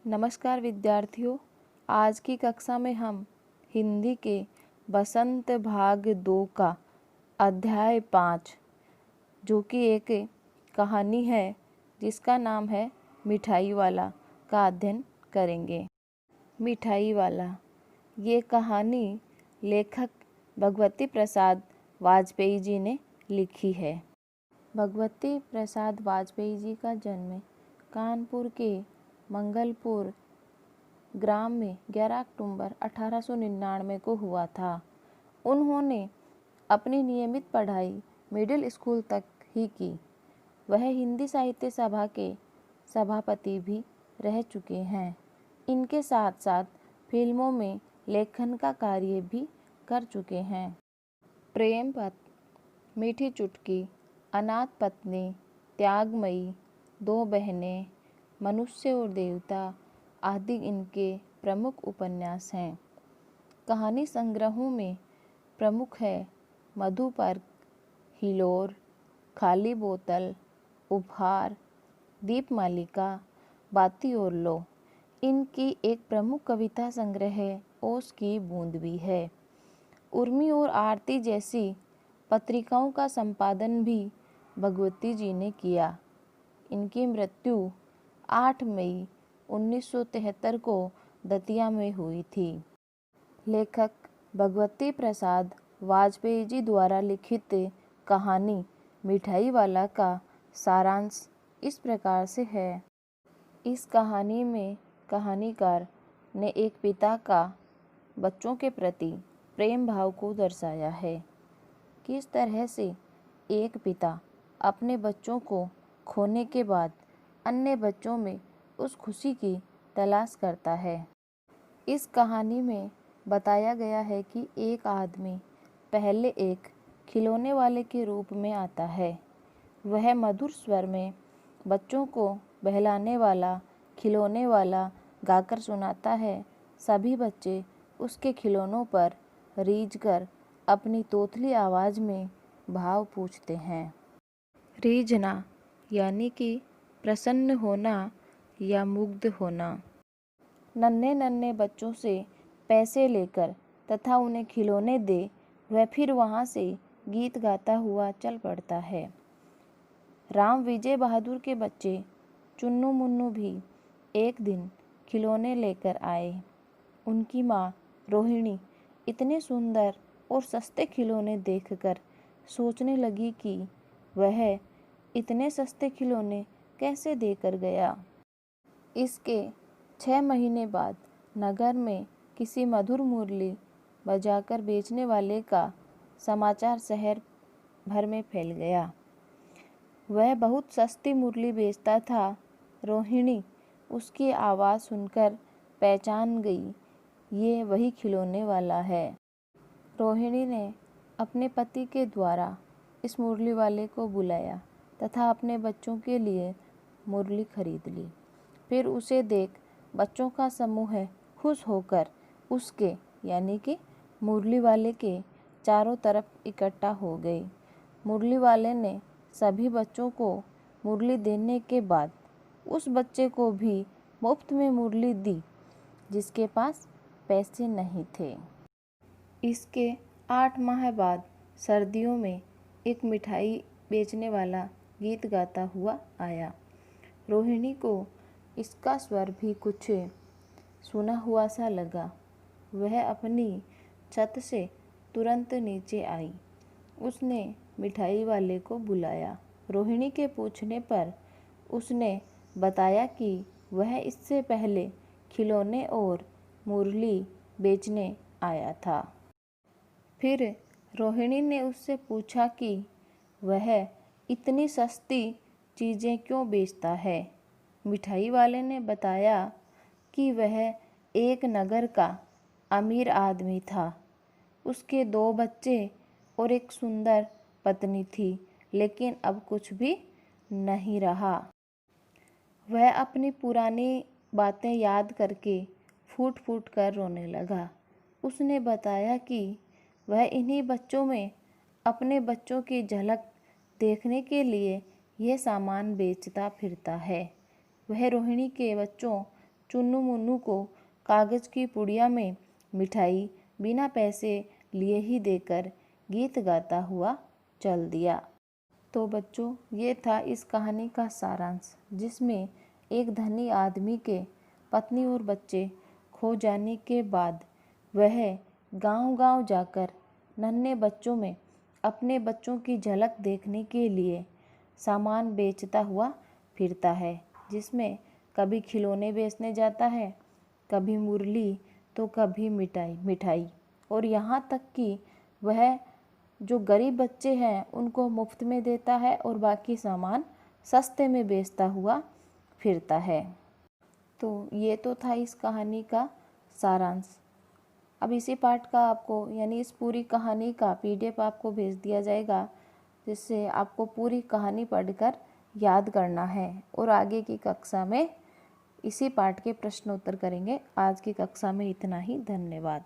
नमस्कार विद्यार्थियों। आज की कक्षा में हम हिंदी के बसंत भाग 2 का अध्याय 5 जो कि एक कहानी है जिसका नाम है मिठाई वाला का अध्ययन करेंगे। मिठाई वाला ये कहानी लेखक भगवती प्रसाद वाजपेयी जी ने लिखी है। भगवती प्रसाद वाजपेयी जी का जन्म कानपुर के मंगलपुर ग्राम में 11 अक्टूबर 1899 को हुआ था। उन्होंने अपनी नियमित पढ़ाई मिडिल स्कूल तक ही की। वह हिंदी साहित्य सभा के सभापति भी रह चुके हैं। इनके साथ साथ फिल्मों में लेखन का कार्य भी कर चुके हैं। प्रेम पत्र, मीठी चुटकी, अनाथ पत्नी, त्यागमयी, दो बहनें, मनुष्य और देवता आदि इनके प्रमुख उपन्यास हैं। कहानी संग्रहों में प्रमुख है मधुपर्क, हिलोर, खाली बोतल, उपहार, दीपमालिका, बाती और लो। इनकी एक प्रमुख कविता संग्रह ओस की बूंद भी है। उर्मी और आरती जैसी पत्रिकाओं का संपादन भी भगवती जी ने किया। इनकी मृत्यु 8 मई 1973 को दतिया में हुई थी। लेखक भगवती प्रसाद वाजपेयी जी द्वारा लिखित कहानी मिठाई वाला का सारांश इस प्रकार से है। इस कहानी में कहानीकार ने एक पिता का बच्चों के प्रति प्रेम भाव को दर्शाया है। किस तरह से एक पिता अपने बच्चों को खोने के बाद अन्य बच्चों में उस खुशी की तलाश करता है। इस कहानी में बताया गया है कि एक आदमी पहले एक खिलौने वाले के रूप में आता है। वह मधुर स्वर में बच्चों को बहलाने वाला खिलौने वाला गाकर सुनाता है। सभी बच्चे उसके खिलौनों पर रीझकर अपनी तोतली आवाज़ में भाव पूछते हैं। रीझना यानी कि प्रसन्न होना या मुग्ध होना। नन्हे नन्हे बच्चों से पैसे लेकर तथा उन्हें खिलौने दे वह फिर वहाँ से गीत गाता हुआ चल पड़ता है। राम विजय बहादुर के बच्चे चुन्नू मुन्नू भी एक दिन खिलौने लेकर आए। उनकी माँ रोहिणी इतने सुंदर और सस्ते खिलौने देखकर सोचने लगी कि वह इतने सस्ते खिलौने कैसे देकर गया। इसके 6 महीने बाद नगर में किसी मधुर मुरली बजाकर बेचने वाले का समाचार शहर भर में फैल गया। वह बहुत सस्ती मुरली बेचता था। रोहिणी उसकी आवाज़ सुनकर पहचान गई, ये वही खिलौने वाला है। रोहिणी ने अपने पति के द्वारा इस मुरली वाले को बुलाया तथा अपने बच्चों के लिए मुरली खरीद ली। फिर उसे देख बच्चों का समूह खुश होकर उसके यानी कि मुरली वाले के चारों तरफ इकट्ठा हो गए। मुरली वाले ने सभी बच्चों को मुरली देने के बाद उस बच्चे को भी मुफ्त में मुरली दी जिसके पास पैसे नहीं थे। इसके 8 माह बाद सर्दियों में एक मिठाई बेचने वाला गीत गाता हुआ आया। रोहिणी को इसका स्वर भी कुछ सुना हुआ सा लगा। वह अपनी छत से तुरंत नीचे आई। उसने मिठाई वाले को बुलाया। रोहिणी के पूछने पर उसने बताया कि वह इससे पहले खिलौने और मुरली बेचने आया था। फिर रोहिणी ने उससे पूछा कि वह इतनी सस्ती चीज़ें क्यों बेचता है। मिठाई वाले ने बताया कि वह एक नगर का अमीर आदमी था। उसके 2 बच्चे और एक सुंदर पत्नी थी, लेकिन अब कुछ भी नहीं रहा। वह अपनी पुरानी बातें याद करके फूट फूट कर रोने लगा। उसने बताया कि वह इन्हीं बच्चों में अपने बच्चों की झलक देखने के लिए यह सामान बेचता फिरता है। वह रोहिणी के बच्चों चुन्नू मुन्नू को कागज़ की पुड़िया में मिठाई बिना पैसे लिए ही देकर गीत गाता हुआ चल दिया। तो बच्चों, ये था इस कहानी का सारांश, जिसमें एक धनी आदमी के पत्नी और बच्चे खो जाने के बाद वह गांव-गांव जाकर नन्हे बच्चों में अपने बच्चों की झलक देखने के लिए सामान बेचता हुआ फिरता है, जिसमें कभी खिलौने बेचने जाता है, कभी मुरली तो कभी मिठाई और यहाँ तक कि वह जो गरीब बच्चे हैं उनको मुफ्त में देता है और बाकी सामान सस्ते में बेचता हुआ फिरता है। तो ये तो था इस कहानी का सारांश। अब इसी पाठ का आपको यानी इस पूरी कहानी का PDF आपको भेज दिया जाएगा, जिससे आपको पूरी कहानी पढ़कर याद करना है और आगे की कक्षा में इसी पाठ के प्रश्न उत्तर करेंगे। आज की कक्षा में इतना ही। धन्यवाद।